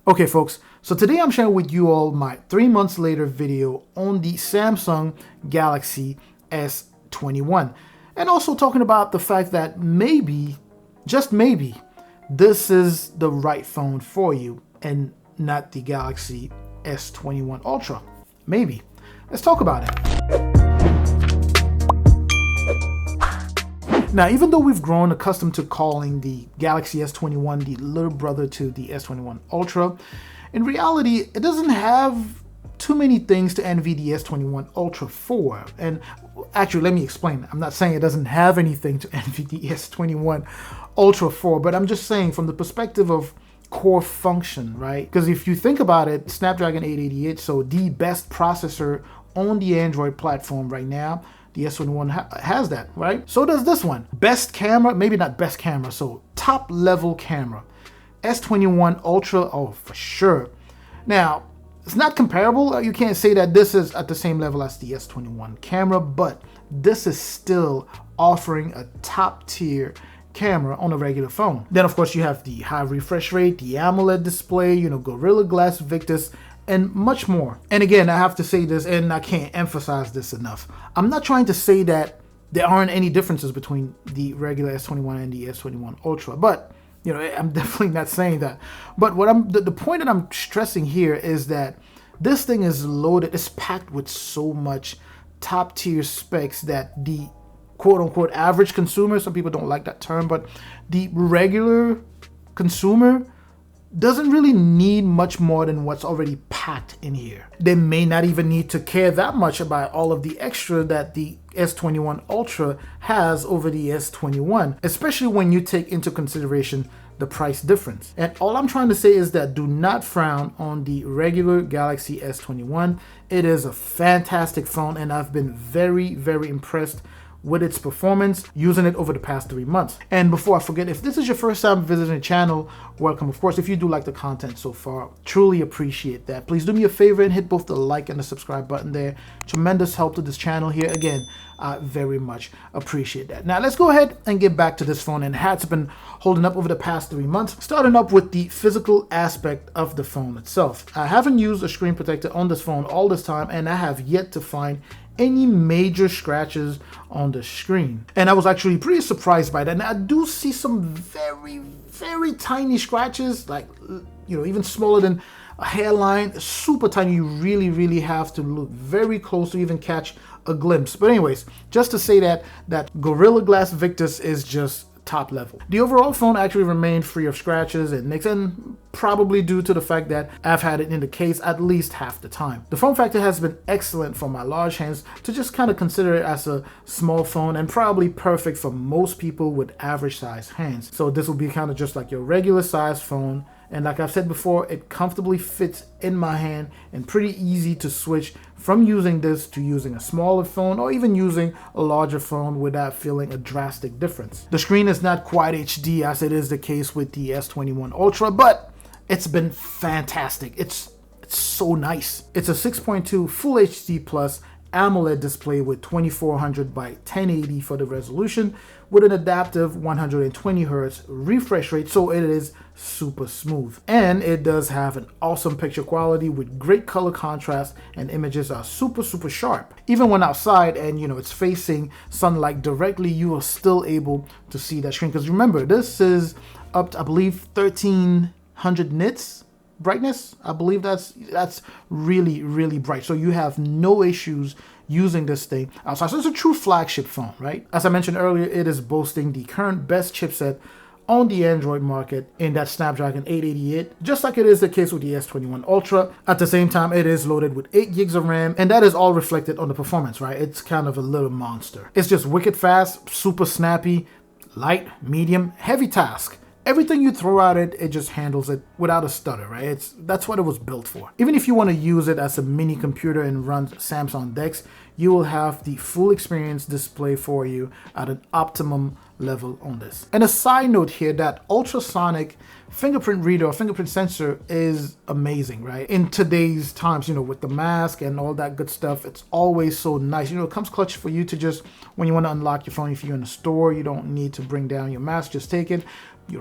Okay folks, so today I'm sharing with you all my 3 months later video on the Samsung Galaxy S21, and also talking about the fact that maybe, just maybe, this is the right phone for you and not the Galaxy S21 Ultra. Maybe. Let's talk about it. Now, even though we've grown accustomed to calling the Galaxy S21 the little brother to the S21 Ultra, in reality, it doesn't have too many things to envy the S21 Ultra for. And actually, let me explain. I'm not saying it doesn't have anything to envy the S21 Ultra for, but I'm just saying from the perspective of core function, right? Because if you think about it, Snapdragon 888, so the best processor on the Android platform right now, the S21 has that, right? So does this one. Best camera, maybe not best camera, so top level camera. S21 Ultra, oh, for sure. Now, it's not comparable. You can't say that this is at the same level as the S21 camera, but this is still offering a top tier camera on a regular phone. Then of course you have the high refresh rate, the AMOLED display, Gorilla Glass Victus, and much more. And again, I have to say this, and I can't emphasize this enough. I'm not trying to say that there aren't any differences between the regular S21 and the S21 Ultra, but I'm definitely not saying that. But what the point that I'm stressing here is that this thing is loaded, it's packed with so much top tier specs that the quote unquote average consumer, some people don't like that term, but the regular consumer doesn't really need much more than what's already packed in here. They may not even need to care that much about all of the extra that the S21 Ultra has over the S21, especially when you take into consideration the price difference. And all I'm trying to say is that do not frown on the regular Galaxy S21. It is a fantastic phone, and I've been very, very impressed with its performance using it over the past 3 months. And before I forget, if this is your first time visiting the channel, welcome. Of course, if you do like the content so far, truly appreciate that. Please do me a favor and hit both the like and the subscribe button there. Tremendous help to this channel here. Again, I very much appreciate that. Now let's go ahead and get back to this phone and how it's been holding up over the past 3 months. Starting up with the physical aspect of the phone itself. I haven't used a screen protector on this phone all this time, and I have yet to find any major scratches on the screen. And I was actually pretty surprised by that. And I do see some very, very tiny scratches, like, even smaller than a hairline, super tiny. You really, really have to look very close to even catch a glimpse. But anyways, just to say that Gorilla Glass Victus is just top level. The overall phone actually remained free of scratches and nicks, and probably due to the fact that I've had it in the case at least half the time. The form factor has been excellent for my large hands to just kind of consider it as a small phone, and probably perfect for most people with average size hands. So this will be kind of just like your regular size phone. And like I've said before, it comfortably fits in my hand and pretty easy to switch from using this to using a smaller phone or even using a larger phone without feeling a drastic difference. The screen is not quite HD as it is the case with the S21 Ultra, but it's been fantastic. It's so nice. It's a 6.2 Full HD Plus AMOLED display with 2400 by 1080 for the resolution, with an adaptive 120 Hz refresh rate, so it is super smooth. And it does have an awesome picture quality with great color contrast, and images are super sharp. Even when outside and it's facing sunlight directly, you are still able to see that screen. Because remember, this is up to, I believe, 1300 nits brightness. I believe that's really bright, so you have no issues using this thing outside. So it's a true flagship phone, right? As I mentioned earlier, it is boasting the current best chipset on the Android market in that Snapdragon 888, just like it is the case with the S21 Ultra. At the same time, it is loaded with 8 gigs of RAM, and that is all reflected on the performance, right? It's kind of a little monster. It's just wicked fast, super snappy, light, medium, heavy task. Everything you throw at it, it just handles it without a stutter, right? That's what it was built for. Even if you want to use it as a mini computer and run Samsung DeX, you will have the full experience display for you at an optimum level on this. And a side note here, that ultrasonic fingerprint reader or fingerprint sensor is amazing, right? In today's times, with the mask and all that good stuff, it's always so nice. It comes clutch for you to just, when you want to unlock your phone, if you're in a store, you don't need to bring down your mask, just take it,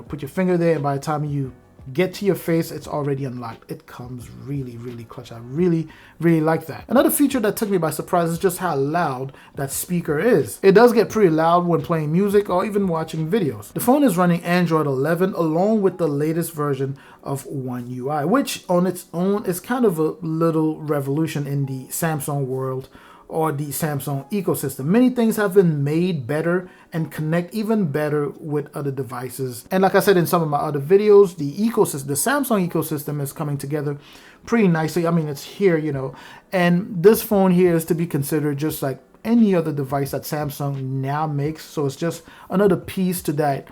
put your finger there, and by the time you get to your face, it's already unlocked. It comes really, really clutch. I really, really like that. Another feature that took me by surprise is just how loud that speaker is. It does get pretty loud when playing music or even watching videos. The phone is running Android 11 along with the latest version of One UI, which on its own is kind of a little revolution in the Samsung world or the Samsung ecosystem. Many things have been made better and connect even better with other devices. And like I said in some of my other videos, the ecosystem, the Samsung ecosystem is coming together pretty nicely. I mean, it's here, you know, and this phone here is to be considered just like any other device that Samsung now makes. So it's just another piece to that,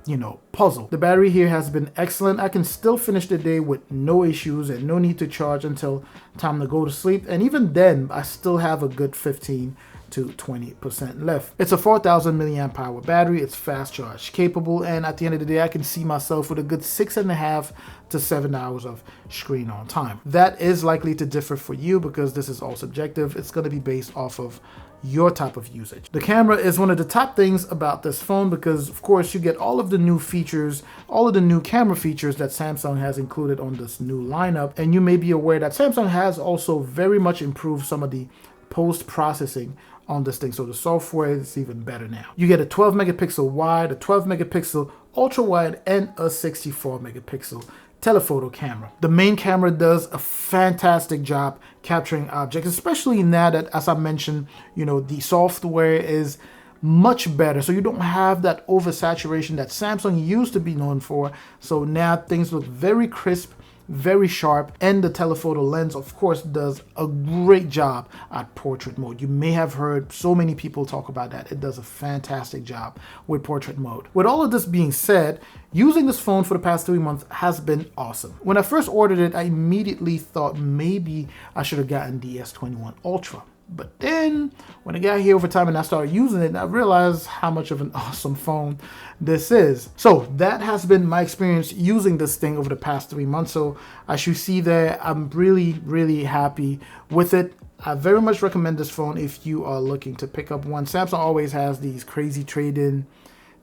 you know, puzzle. The battery here has been excellent. I can still finish the day with no issues and no need to charge until time to go to sleep. And even then, I still have a good 15 to 20% left. It's a 4,000 milliamp hour battery. It's fast charge capable. And at the end of the day, I can see myself with a good 6.5 to 7 hours of screen on time. That is likely to differ for you because this is all subjective. It's going to be based off of your type of usage. The camera is one of the top things about this phone because of course you get all of the new features, all of the new camera features that Samsung has included on this new lineup. And you may be aware that Samsung has also very much improved some of the post-processing on this thing. So the software is even better now. You get a 12 megapixel wide, a 12 megapixel ultra wide, and a 64 megapixel telephoto camera. The main camera does a fantastic job capturing objects, especially now that, as I mentioned, you know, the software is much better. So you don't have that oversaturation that Samsung used to be known for. So now things look very crisp, very sharp, and the telephoto lens of course does a great job at portrait mode. You may have heard so many people talk about that. It does a fantastic job with portrait mode. With all of this being said, using this phone for the past 3 months has been awesome. When I first ordered it, I immediately thought maybe I should have gotten the S21 Ultra. But then when I got here over time and I started using it, I realized how much of an awesome phone this is. So that has been my experience using this thing over the past 3 months. So as you see there, I'm really, really happy with it. I very much recommend this phone if you are looking to pick up one. Samsung always has these crazy trade-in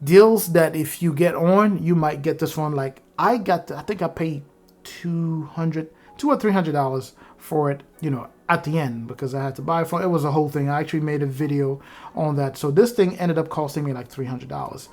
deals that if you get on, you might get this phone. Like I think I paid $200 or $300 for it, you know, at the end because I had to buy a phone. It was a whole thing. I actually made a video on that. So this thing ended up costing me like $300.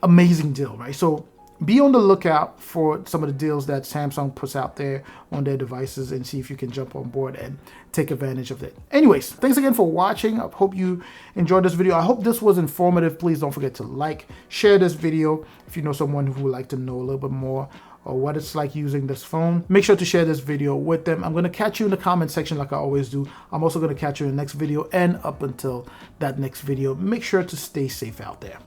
Amazing deal, right? So be on the lookout for some of the deals that Samsung puts out there on their devices and see if you can jump on board and take advantage of it. Anyways, thanks again for watching. I hope you enjoyed this video. I hope this was informative. Please don't forget to like, share this video if you know someone who would like to know a little bit more or what it's like using this phone. Make sure to share this video with them. I'm going to catch you in the comment section like I always do. I'm also going to catch you in the next video, and up until that next video, make sure to stay safe out there.